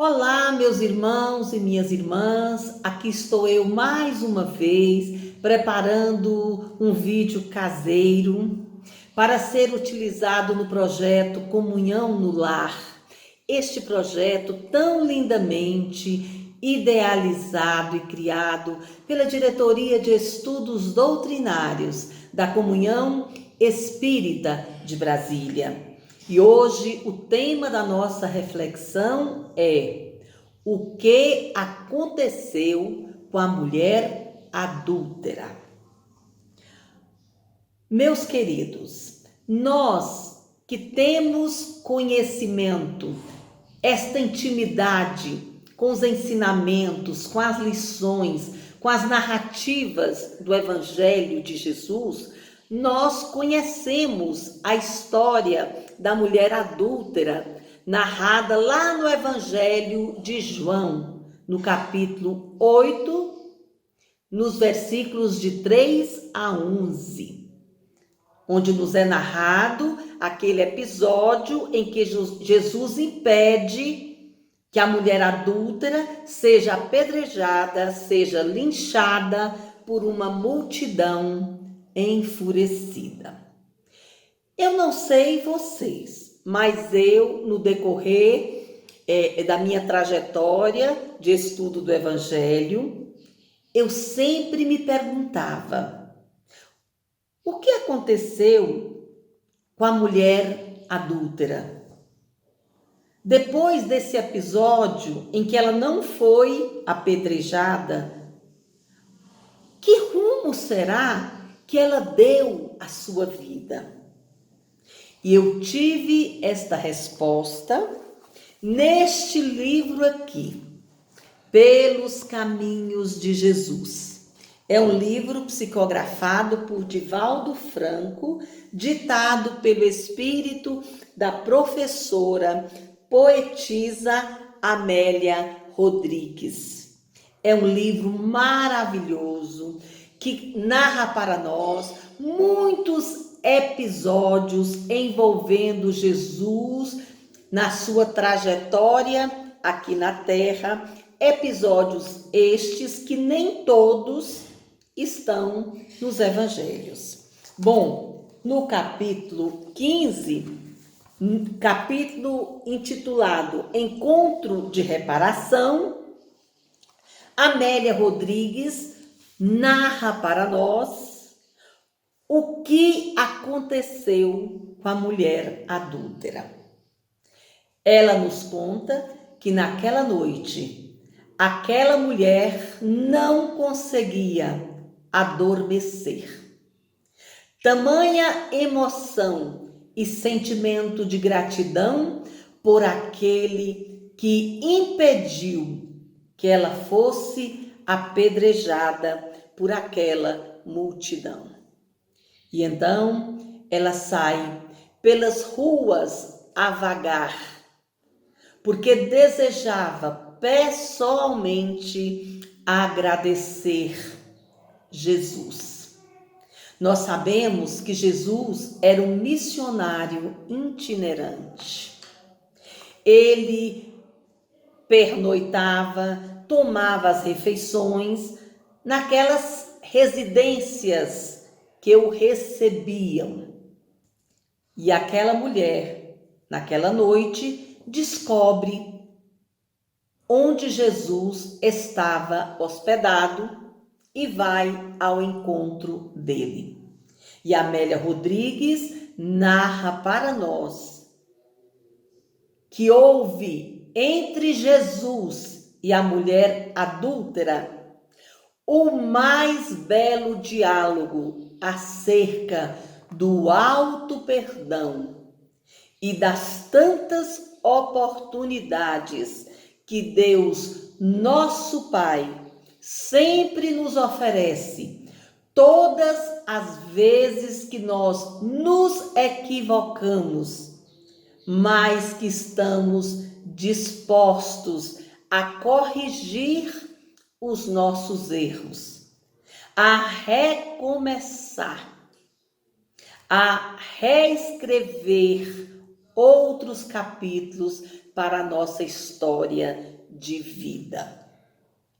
Olá, meus irmãos e minhas irmãs, aqui estou eu mais uma vez preparando um vídeo caseiro para ser utilizado no projeto Comunhão no Lar. Este projeto tão lindamente idealizado e criado pela Diretoria de Estudos Doutrinários da Comunhão Espírita de Brasília. E hoje o tema da nossa reflexão é: o que aconteceu com a mulher adúltera? Meus queridos, nós que temos conhecimento, esta intimidade com os ensinamentos, com as lições, com as narrativas do Evangelho de Jesus, nós conhecemos a história da mulher adúltera, narrada lá no Evangelho de João, no capítulo 8, nos versículos de 3 a 11, onde nos é narrado aquele episódio em que Jesus impede que a mulher adúltera seja apedrejada, seja linchada por uma multidão enfurecida. Eu não sei vocês, mas eu, no decorrer da minha trajetória de estudo do Evangelho, eu sempre me perguntava: o que aconteceu com a mulher adúltera? Depois desse episódio em que ela não foi apedrejada, que rumo será que ela deu à sua vida? E eu tive esta resposta neste livro aqui, Pelos Caminhos de Jesus. É um livro psicografado por Divaldo Franco, ditado pelo espírito da professora poetisa Amélia Rodrigues. É um livro maravilhoso que narra para nós muitos episódios envolvendo Jesus na sua trajetória aqui na Terra, episódios estes que nem todos estão nos evangelhos. Bom, no capítulo 15, capítulo intitulado Encontro de Reparação, Amélia Rodrigues narra para nós o que aconteceu com a mulher adúltera. Ela nos conta que naquela noite, aquela mulher não conseguia adormecer. Tamanha emoção e sentimento de gratidão por aquele que impediu que ela fosse apedrejada por aquela multidão. E então ela sai pelas ruas a vagar, porque desejava pessoalmente agradecer Jesus. Nós sabemos que Jesus era um missionário itinerante. Ele pernoitava, tomava as refeições naquelas residências que o recebiam. E aquela mulher, naquela noite, descobre onde Jesus estava hospedado e vai ao encontro dele. E Amélia Rodrigues narra para nós que houve entre Jesus e a mulher adúltera o mais belo diálogo acerca do alto perdão e das tantas oportunidades que Deus, nosso Pai, sempre nos oferece, todas as vezes que nós nos equivocamos, mas que estamos dispostos a corrigir os nossos erros, a recomeçar, a reescrever outros capítulos para a nossa história de vida.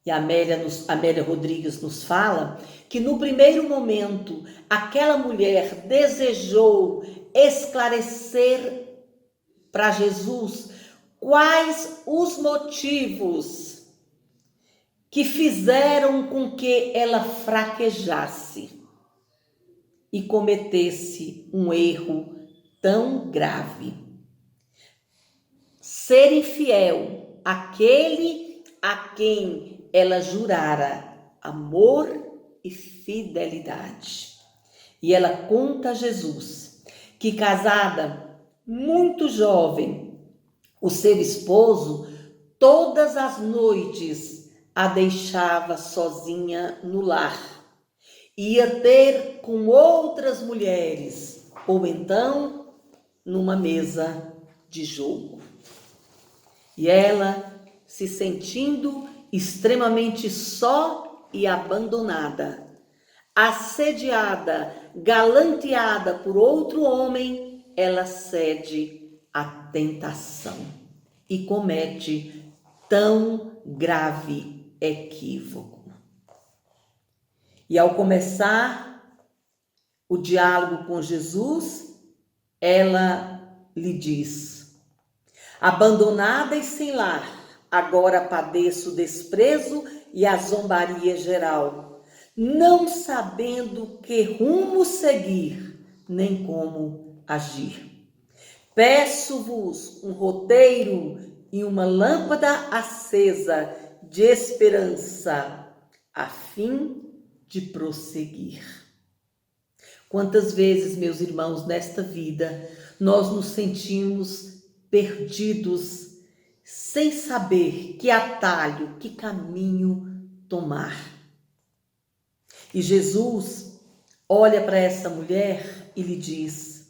E a Amélia Rodrigues nos fala que no primeiro momento aquela mulher desejou esclarecer para Jesus quais os motivos que fizeram com que ela fraquejasse e cometesse um erro tão grave. Ser infiel àquele a quem ela jurara amor e fidelidade. E ela conta a Jesus que, casada, muito jovem, o seu esposo, todas as noites, a deixava sozinha no lar. Ia ter com outras mulheres, ou então numa mesa de jogo. E ela, se sentindo extremamente só e abandonada, assediada, galanteada por outro homem, ela cede à tentação e comete tão grave equívoco. E ao começar o diálogo com Jesus, ela lhe diz: abandonada e sem lar, agora padeço o desprezo e a zombaria geral, não sabendo que rumo seguir, nem como agir. Peço-vos um roteiro e uma lâmpada acesa de esperança, a fim de prosseguir. Quantas vezes, meus irmãos, nesta vida, nós nos sentimos perdidos, sem saber que atalho, que caminho tomar. E Jesus olha para essa mulher e lhe diz: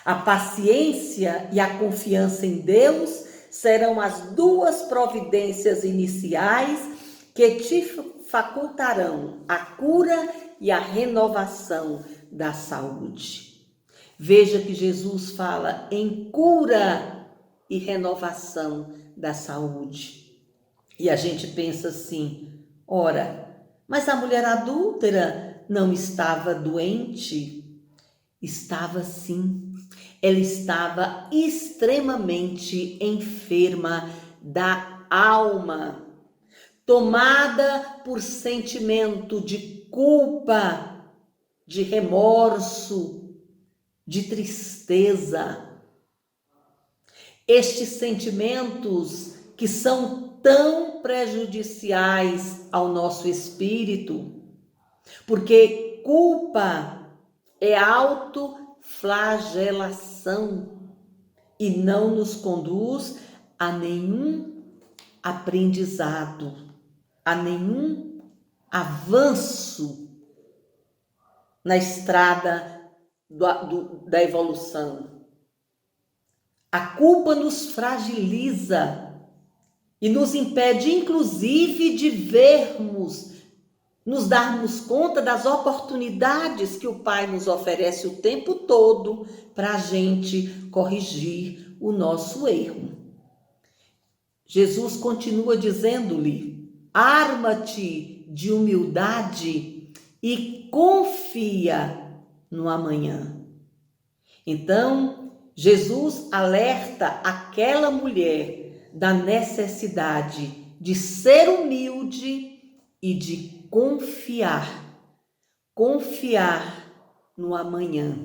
a paciência e a confiança em Deus serão as duas providências iniciais que te facultarão a cura e a renovação da saúde. Veja que Jesus fala em cura e renovação da saúde. E a gente pensa assim: ora, mas a mulher adúltera não estava doente? Estava sim. Ela estava extremamente enferma da alma, tomada por sentimento de culpa, de remorso, de tristeza. Estes sentimentos que são tão prejudiciais ao nosso espírito, porque culpa é autoflagelação e não nos conduz a nenhum aprendizado, a nenhum avanço na estrada da evolução. A culpa nos fragiliza e nos impede, inclusive, de nos darmos conta das oportunidades que o Pai nos oferece o tempo todo para a gente corrigir o nosso erro. Jesus continua dizendo-lhe: arma-te de humildade e confia no amanhã. Então, Jesus alerta aquela mulher da necessidade de ser humilde e de confiar no amanhã.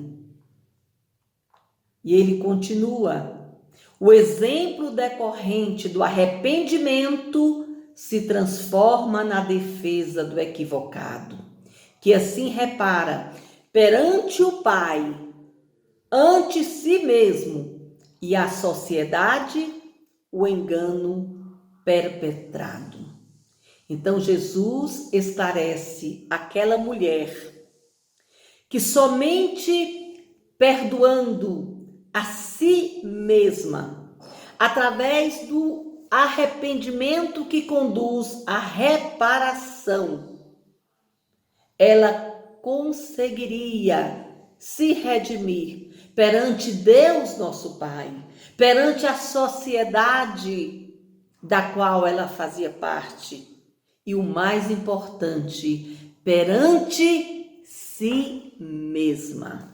E ele continua: o exemplo decorrente do arrependimento se transforma na defesa do equivocado, que assim repara perante o Pai, ante si mesmo e a sociedade, o engano perpetrado. Então Jesus esclarece aquela mulher que somente perdoando a si mesma, através do arrependimento que conduz à reparação, ela conseguiria se redimir perante Deus, nosso Pai, perante a sociedade, da qual ela fazia parte. E o mais importante, perante si mesma.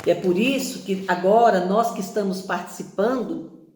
E é por isso que agora nós que estamos participando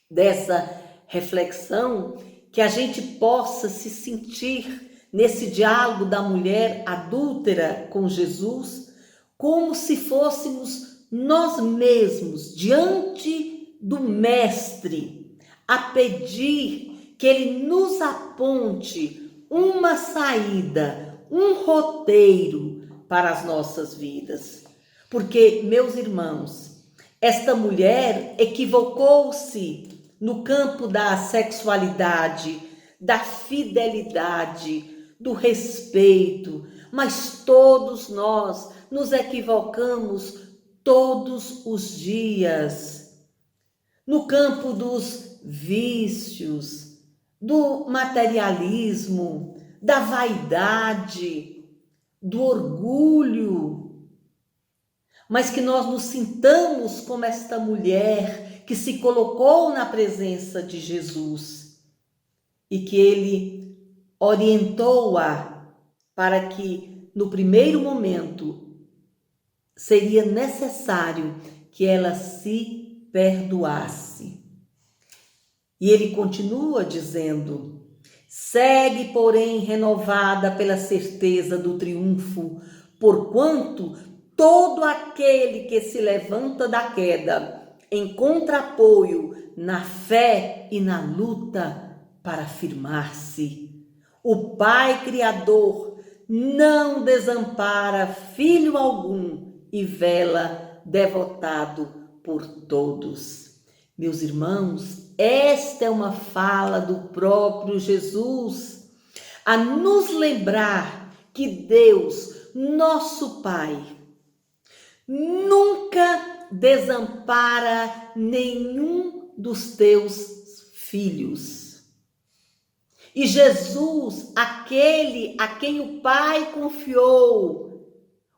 dessa reflexão, que a gente possa se sentir nesse diálogo da mulher adúltera com Jesus, como se fôssemos nós mesmos diante do Mestre, a pedir que Ele nos aponte uma saída, um roteiro para as nossas vidas. Porque, meus irmãos, esta mulher equivocou-se no campo da sexualidade, da fidelidade, do respeito, mas todos nós nos equivocamos todos os dias. No campo dos vícios, do materialismo, da vaidade, do orgulho, mas que nós nos sintamos como esta mulher que se colocou na presença de Jesus e que Ele orientou-a para que no primeiro momento seria necessário que ela se perdoasse. E Ele continua dizendo: segue, porém, renovada pela certeza do triunfo, porquanto todo aquele que se levanta da queda encontra apoio na fé e na luta para afirmar-se. O Pai Criador não desampara filho algum e vela devotado por todos. Meus irmãos, esta é uma fala do próprio Jesus, a nos lembrar que Deus, nosso Pai, nunca desampara nenhum dos teus filhos. E Jesus, aquele a quem o Pai confiou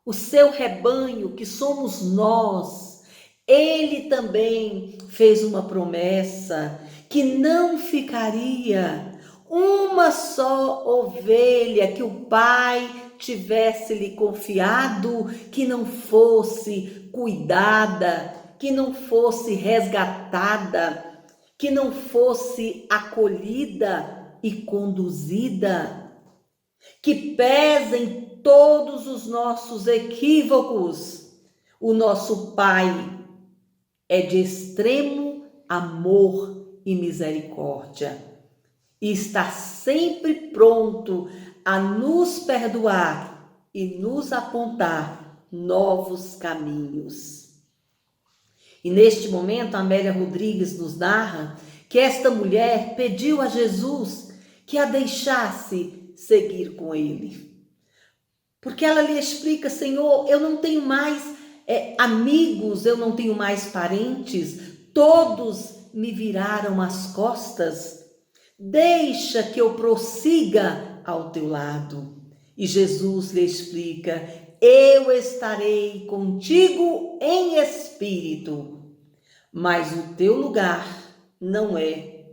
o seu rebanho, que somos nós, Ele também fez uma promessa que não ficaria uma só ovelha que o Pai tivesse lhe confiado, que não fosse cuidada, que não fosse resgatada, que não fosse acolhida e conduzida, que pesem todos os nossos equívocos. O nosso Pai é de extremo amor e misericórdia e está sempre pronto a nos perdoar e nos apontar novos caminhos. E neste momento, a Amélia Rodrigues nos narra que esta mulher pediu a Jesus que a deixasse seguir com ele. Porque ela lhe explica: Senhor, eu não tenho mais amigos, eu não tenho mais parentes, todos me viraram as costas. Deixa que eu prossiga ao teu lado. E Jesus lhe explica: eu estarei contigo em espírito, mas o teu lugar não é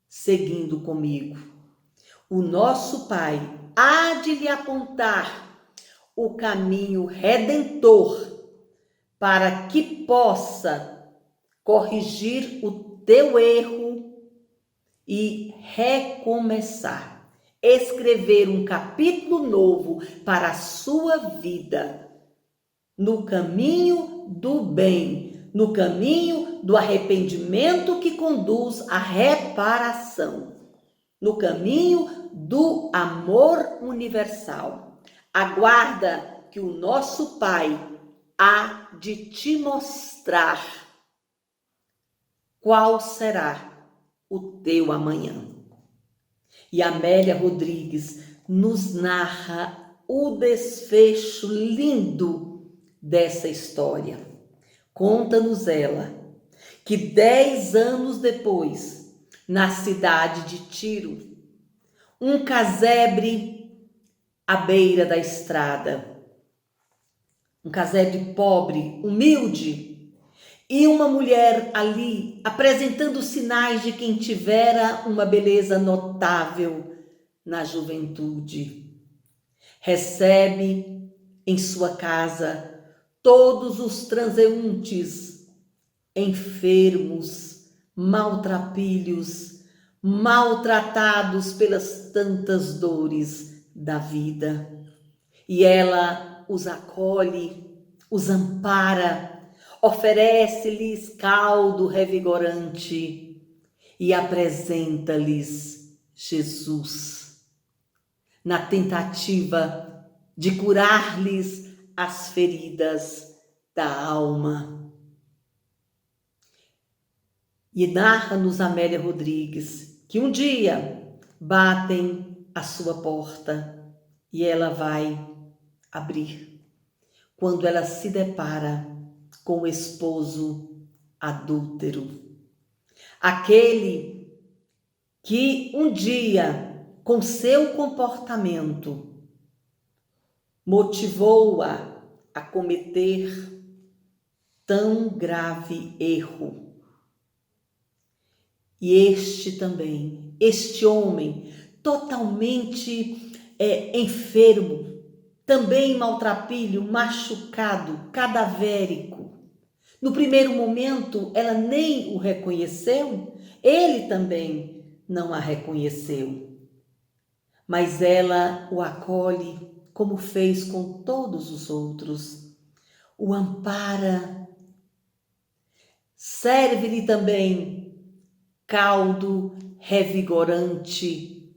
seguindo comigo. O nosso Pai há de lhe apontar o caminho redentor para que possa corrigir o teu erro e recomeçar, escrever um capítulo novo para a sua vida, no caminho do bem, no caminho do arrependimento que conduz à reparação, no caminho do amor universal. Aguarda que o nosso Pai há de te mostrar qual será o teu amanhã. E Amélia Rodrigues nos narra o desfecho lindo dessa história. Conta-nos ela que 10 anos depois, na cidade de Tiro, um casebre à beira da estrada, um casebre pobre, humilde, E uma mulher ali apresentando sinais de quem tivera uma beleza notável na juventude. Recebe em sua casa todos os transeuntes, enfermos, maltrapilhos, maltratados pelas tantas dores da vida. E ela os acolhe, os ampara, oferece-lhes caldo revigorante e apresenta-lhes Jesus, na tentativa de curar-lhes as feridas da alma. E narra-nos Amélia Rodrigues que um dia batem à sua porta e ela vai abrir, quando ela se depara com o esposo adúltero, aquele que um dia, com seu comportamento, motivou-a a cometer tão grave erro. E este também, este homem totalmente enfermo, também maltrapilho, machucado, cadavérico. No primeiro momento, ela nem o reconheceu, ele também não a reconheceu. Mas ela o acolhe como fez com todos os outros, o ampara, serve-lhe também caldo revigorante,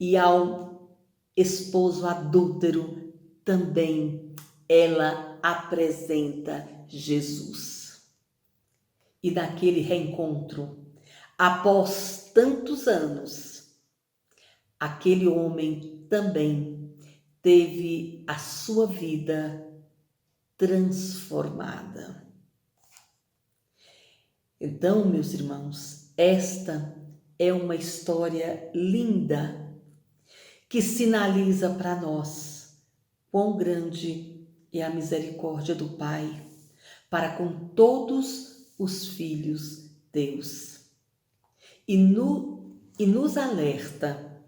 e ao esposo adúltero também ela apresenta Jesus. E daquele reencontro, após tantos anos, aquele homem também teve a sua vida transformada. Então, meus irmãos, esta é uma história linda que sinaliza para nós quão grande é a misericórdia do Pai para com todos os filhos Deus. E nos alerta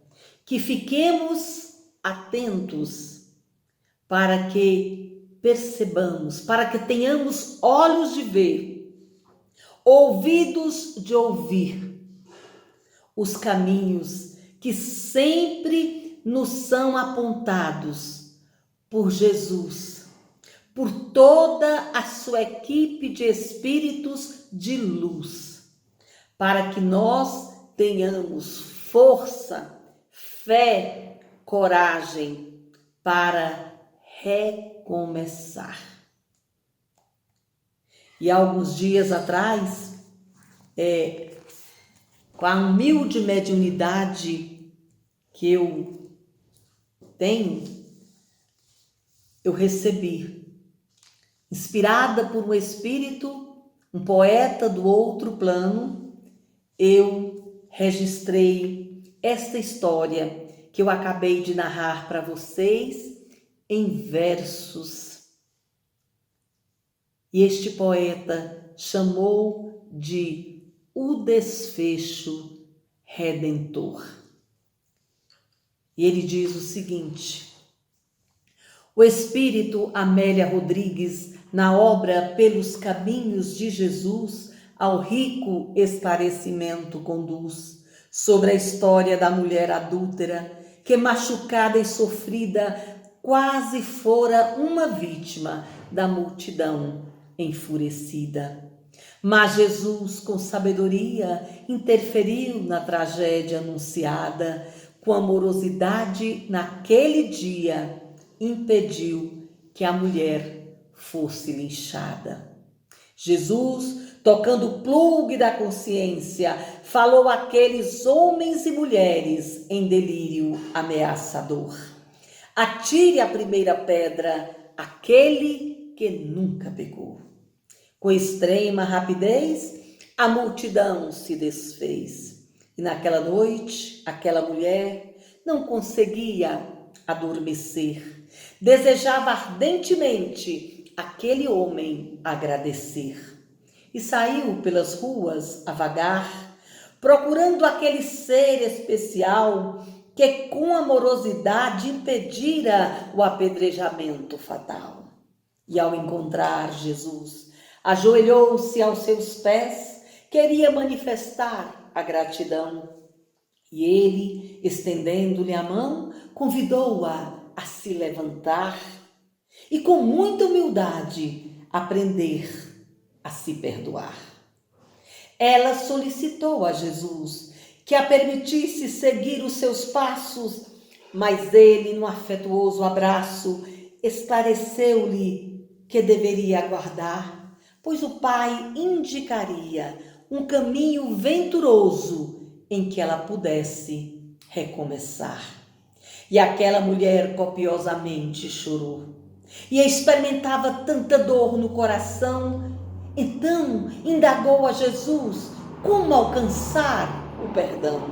que fiquemos atentos para que percebamos, para que tenhamos olhos de ver, ouvidos de ouvir os caminhos que sempre nos são apontados por Jesus, por toda a sua equipe de espíritos de luz, para que nós tenhamos força, fé, coragem para recomeçar. E há alguns dias atrás, com a humilde mediunidade que eu tenho, eu recebi, inspirada por um espírito, um poeta do outro plano, eu registrei esta história que eu acabei de narrar para vocês em versos. E este poeta chamou de O Desfecho Redentor. E ele diz o seguinte: o espírito Amélia Rodrigues, na obra Pelos Caminhos de Jesus, ao rico esclarecimento conduz, sobre a história da mulher adúltera, que machucada e sofrida, quase fora uma vítima da multidão enfurecida. Mas Jesus, com sabedoria, interferiu na tragédia anunciada, com amorosidade naquele dia, impediu que a mulher fosse linchada. Jesus, tocando o plugue da consciência, falou àqueles homens e mulheres em delírio ameaçador: atire a primeira pedra aquele que nunca pecou. Com extrema rapidez, a multidão se desfez. E naquela noite, aquela mulher não conseguia adormecer. Desejava ardentemente aquele homem agradecer. e saiu pelas ruas a vagar, procurando aquele ser especial que com amorosidade impedira o apedrejamento fatal. E ao encontrar Jesus, ajoelhou-se aos seus pés, queria manifestar a gratidão. E ele, estendendo-lhe a mão, convidou-a a se levantar e com muita humildade aprender a se perdoar. Ela solicitou a Jesus que a permitisse seguir os seus passos, mas ele, num afetuoso abraço, esclareceu-lhe que deveria aguardar, pois o Pai indicaria um caminho venturoso em que ela pudesse recomeçar. E aquela mulher copiosamente chorou e experimentava tanta dor no coração. Então indagou a Jesus como alcançar o perdão.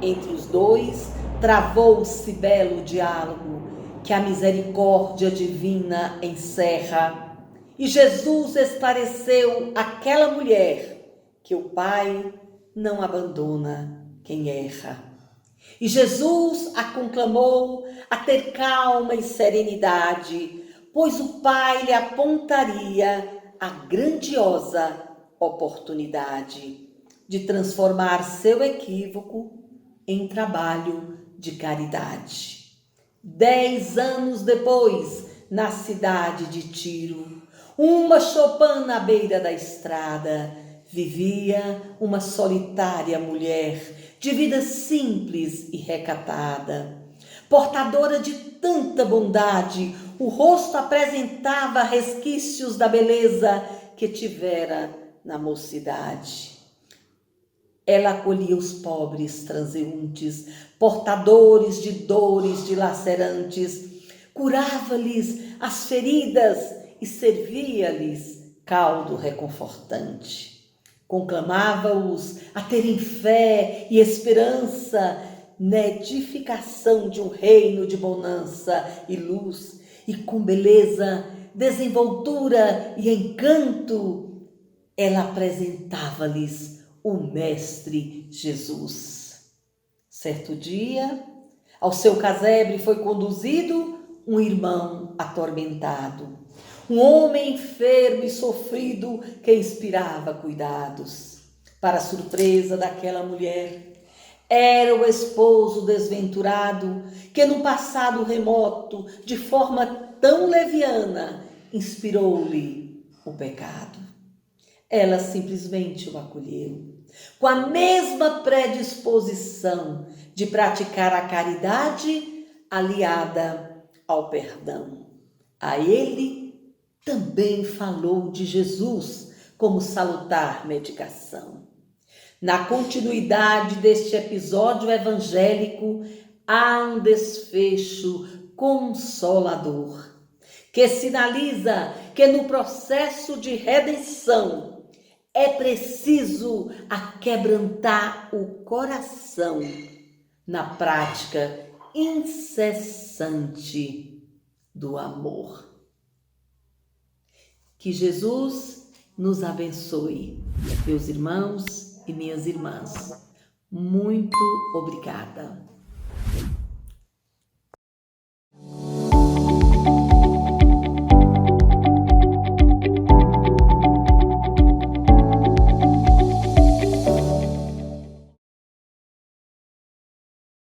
Entre os dois travou-se belo diálogo que a misericórdia divina encerra. E Jesus esclareceu àquela mulher que o Pai não abandona quem erra. E Jesus a conclamou a ter calma e serenidade, pois o Pai lhe apontaria a grandiosa oportunidade de transformar seu equívoco em trabalho de caridade. 10 anos depois, na cidade de Tiro, uma choupana à beira da estrada, vivia uma solitária mulher de vida simples e recatada. Portadora de tanta bondade, o rosto apresentava resquícios da beleza que tivera na mocidade. Ela acolhia os pobres transeuntes, portadores de dores dilacerantes, curava-lhes as feridas e servia-lhes caldo reconfortante. Conclamava-os a terem fé e esperança na edificação de um reino de bonança e luz, e com beleza, desenvoltura e encanto, ela apresentava-lhes o Mestre Jesus. Certo dia, ao seu casebre foi conduzido um irmão atormentado, um homem enfermo e sofrido que inspirava cuidados. Para a surpresa daquela mulher, era o esposo desventurado que, num passado remoto, de forma tão leviana, inspirou-lhe o pecado. Ela simplesmente o acolheu, com a mesma predisposição de praticar a caridade aliada ao perdão. A ele também falou de Jesus como salutar medicação. Na continuidade deste episódio evangélico, há um desfecho consolador, que sinaliza que no processo de redenção é preciso aquebrantar o coração na prática incessante do amor. Que Jesus nos abençoe, meus irmãos e minhas irmãs. Muito obrigada.